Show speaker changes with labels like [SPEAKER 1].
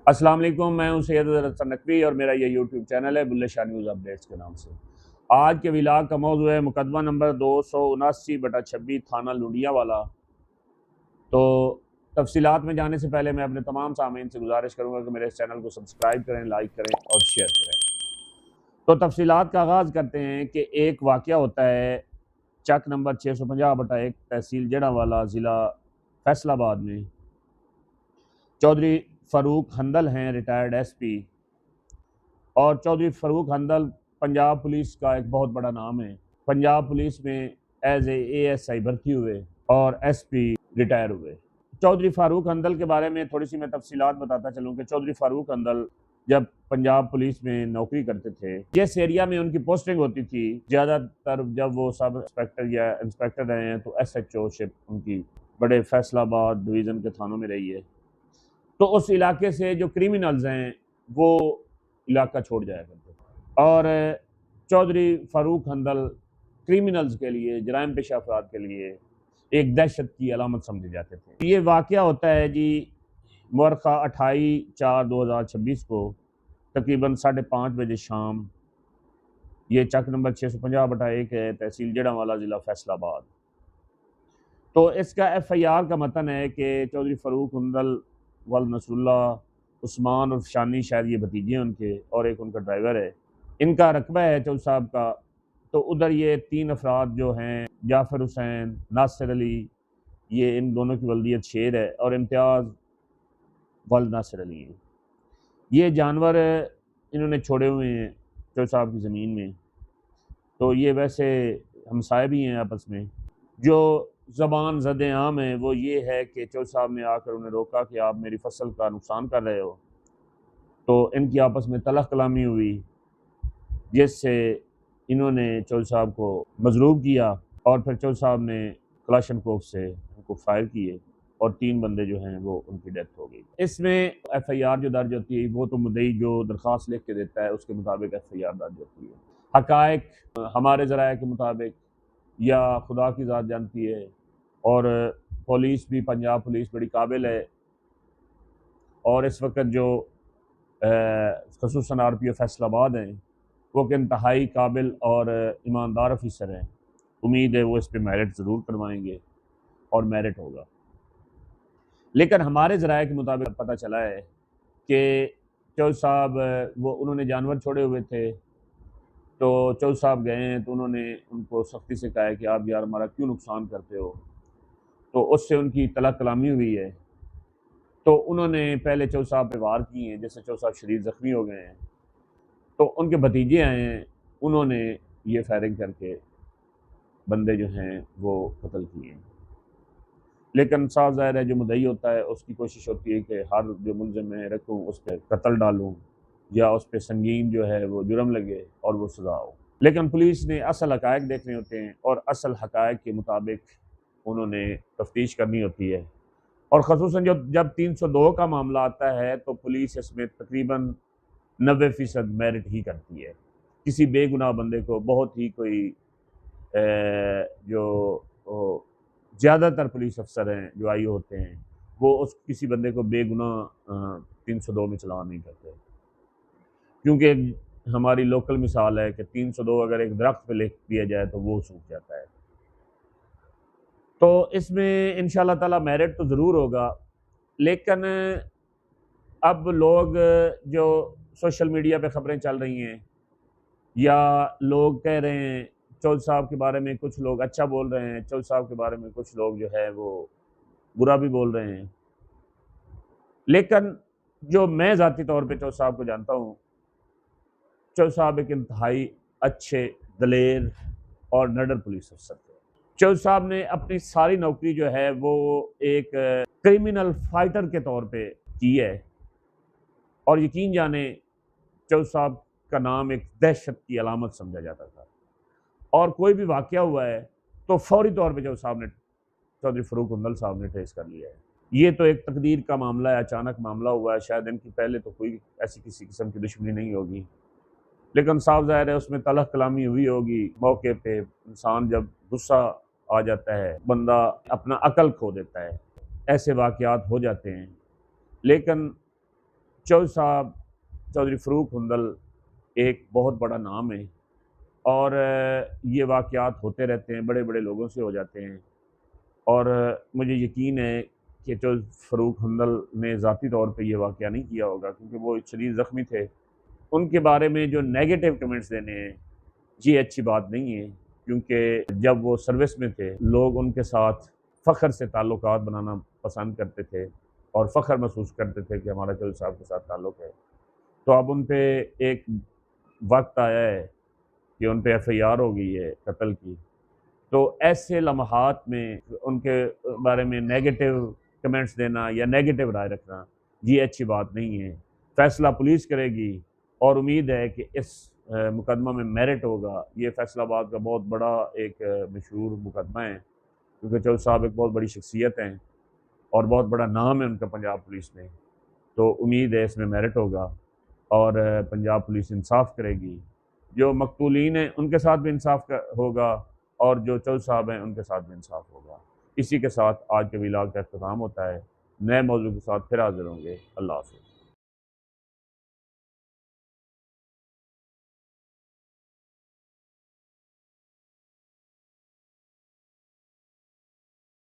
[SPEAKER 1] अस्सलाम वालेकुम, मैं हूं सैयद हसन नकवी और मेरा ये यूट्यूब चैनल है बुल्ले शाह न्यूज़ अपडेट्स के नाम से। आज के व्लॉग का मौजू है मुकदमा नंबर 279/26 थाना लुडियावाला। तो तफसीलात में जाने से पहले मैं अपने तमाम सामीन से गुजारिश करूँगा कि मेरे इस चैनल को सब्सक्राइब करें, लाइक करें और शेयर करें। तो तफसीलात का आगाज़ करते हैं कि एक वाक़या होता है चक नंबर 650/1 तहसील जड़ावाला ज़िला फैसलाबाद में। चौधरी फ़ारूक हंदल हैं रिटायर्ड एसपी, और चौधरी फ़ारूक हंदल पंजाब पुलिस का एक बहुत बड़ा नाम है। पंजाब पुलिस में एज एएसआई भर्ती हुए और एसपी रिटायर हुए। चौधरी फ़ारूक हंदल के बारे में थोड़ी सी मैं तफसीलात बताता चलूँ कि चौधरी फ़ारूक हंदल जब पंजाब पुलिस में नौकरी करते थे, जिस एरिया में उनकी पोस्टिंग होती थी, ज़्यादातर जब वो सब इंस्पेक्टर या इंस्पेक्टर रहे हैं तो एसएचओ शिप उनकी बड़े फैसलाबाद डिवीज़न के थानों में रही है। तो उस इलाके से जो क्रिमिनल्स हैं वो इलाका छोड़ जाया करते थे, और चौधरी फ़ारूक हंदल क्रिमिनल्स के लिए, जराइम पेशा अफराद के लिए एक दहशत की अलामत समझे जाते थे। ये वाक़या होता है जी मुअर्रखा 28/4/2026 को तकरीबन 5:30 बजे शाम। ये चक नंबर 650/1 है, तहसील जड़ावाला ज़िला फैसलाबाद। तो इसका एफआईआर का मतन है कि चौधरी फ़ारूक हंदल वल नसरुल्लाह, उस्मान और शानी, शायद ये भतीजे हैं उनके, और एक उनका ड्राइवर है। इनका रकबा है चौधरी साहब का। तो उधर ये 3 अफराद जो हैं, जाफ़र हुसैन, नासिर अली, ये इन दोनों की वल्दियत शेर है, और इम्तियाज़ वल नासिर अली हैं। ये जानवर इन्होंने छोड़े हुए हैं चौधरी साहब की ज़मीन में। तो ये वैसे हमसाए भी हैं आपस में। जो ज़बान ज़द आम है वो ये है कि चौधरी साहब ने आकर उन्हें रोका कि आप मेरी फसल का नुकसान कर रहे हो। तो इनकी आपस में तलख़ कलामी हुई, जिससे इन्होंने चौधरी साहब को मजरूब किया, और फिर चौधरी साहब ने कलाशनकोफ से उनको फायर किए और 3 बंदे जो हैं वो उनकी डेथ हो गई। इसमें एफआईआर जो दर्ज होती है वो तो मुद्दई जो दरख्वास्त लिख के देता है उसके मुताबिक एफआईआर दर्ज होती है। हक़ाइक़ हमारे ज़राए के मुताबिक या खुदा की ज़ात जानती है, और पुलिस भी, पंजाब पुलिस बड़ी काबिल है, और इस वक्त जो ख़ुसूसन आरपीओ फैसलाबाद हैं वो कि इंतहाई काबिल और ईमानदार ऑफिसर हैं। उम्मीद है वो इस पर मेरिट ज़रूर करवाएंगे और मेरिट होगा। लेकिन हमारे ज़राए के मुताबिक पता चला है कि चौधरी साहब वो उन्होंने जानवर छोड़े हुए थे, तो चौधरी साहब गए हैं तो उन्होंने उनको सख्ती से कहा है कि आप यार हमारा क्यों नुकसान करते हो। तो उससे उनकी तलख़ कलामी हुई है। तो उन्होंने पहले चौधरी साहब पे वार किए हैं, जिससे चौधरी साहब शरीर ज़ख्मी हो गए हैं। तो उनके भतीजे आए हैं, उन्होंने ये फायरिंग करके बंदे जो हैं वो कत्ल किए हैं। लेकिन साफ ज़ाहिर है जो मुद्दई होता है उसकी कोशिश होती है कि हर जो मुलज़िम मैं रखूँ उस पर कत्ल डालूँ, या उस पर संगीन जो है वो जुर्म लगे और वो सज़ा हो। लेकिन पुलिस ने असल हक़ाइक़ देखने होते हैं, और असल हक़ाइक़ के मुताबिक उन्होंने तफ्तीश करनी होती है। और ख़ुसूसन जब 302 का मामला आता है तो पुलिस इसमें तकरीबन 90% मेरिट ही करती है। किसी बेगुनाह बंदे को बहुत ही कोई जो ज़्यादातर पुलिस अफसर हैं जो आईओ होते हैं वो उस किसी बंदे को बेगुनाह 302 में चलान नहीं करते, क्योंकि हमारी लोकल मिसाल है कि 302 अगर एक दरख्त पे लिख दिया जाए तो वो सूख जाता है। तो इसमें इंशाअल्लाह ताला मेरिट तो ज़रूर होगा। लेकिन अब लोग जो सोशल मीडिया पे ख़बरें चल रही हैं, या लोग कह रहे हैं चौधरी साहब के बारे में, कुछ लोग अच्छा बोल रहे हैं, चौधरी साहब के बारे में कुछ लोग जो है वो बुरा भी बोल रहे हैं। लेकिन जो मैं ज़ाती तौर पे चौधरी साहब को जानता हूँ, चौधरी साहब एक इंतहाई अच्छे, दलेर और निडर पुलिस अफसर थे। चौधरी साहब ने अपनी सारी नौकरी जो है वो एक क्रिमिनल फाइटर के तौर पे की है, और यकीन जाने चौधरी साहब का नाम एक दहशत की अलामत समझा जाता था, और कोई भी वाक़या हुआ है तो फौरी तौर पे चौधरी साहब ने, चौधरी फ़ारूक हंदल साहब ने ट्रेस कर लिया है। ये तो एक तकदीर का मामला है, अचानक मामला हुआ है, शायद इनकी पहले तो कोई ऐसी किसी किस्म की दुश्मनी नहीं होगी, लेकिन साफ ज़ाहिर है उसमें तलख़ कलामी हुई होगी। मौके पे इंसान जब गुस्सा आ जाता है, बंदा अपना अकल खो देता है, ऐसे वाक़यात हो जाते हैं। लेकिन चौधरी साहब चौधरी फ़रूक हुंदल एक बहुत बड़ा नाम है, और ये वाक़यात होते रहते हैं, बड़े बड़े लोगों से हो जाते हैं। और मुझे यकीन है कि चौधरी फ़रूक हुंदल ने ज़ाती तौर पे ये वाक़या नहीं किया होगा, क्योंकि वो शदीद ज़ख्मी थे। उनके बारे में जो नेगेटिव कमेंट्स देने हैं, ये अच्छी बात नहीं है, क्योंकि जब वो सर्विस में थे, लोग उनके साथ फ़ख्र से ताल्लुकात बनाना पसंद करते थे और फ़ख्र महसूस करते थे कि हमारा चौधरी साहब के साथ ताल्लुक़ है। तो अब उन पे एक वक्त आया है कि उन पे FIR हो गई है कत्ल की। तो ऐसे लम्हात में उनके बारे में नेगेटिव कमेंट्स देना या नेगेटिव राय रखना, ये अच्छी बात नहीं है। फ़ैसला पुलिस करेगी, और उम्मीद है कि इस मुकदमा में मेरिट होगा। ये फैसलाबाद का बहुत बड़ा एक मशहूर मुकदमा है, क्योंकि चौधरी साहब एक बहुत बड़ी शख्सियत हैं और बहुत बड़ा नाम है उनका पंजाब पुलिस में। तो उम्मीद है इसमें मेरिट होगा और पंजाब पुलिस इंसाफ़ करेगी। जो मकतूलीन हैं उनके साथ भी इंसाफ़ होगा, और जो चौधरी साहब हैं उनके साथ भी इंसाफ़ होगा। इसी के साथ आज के व्लॉग का इख्तिताम होता है। नए मौजू के साथ फिर हाज़िर होंगे। अल्लाह हाफ़िज़।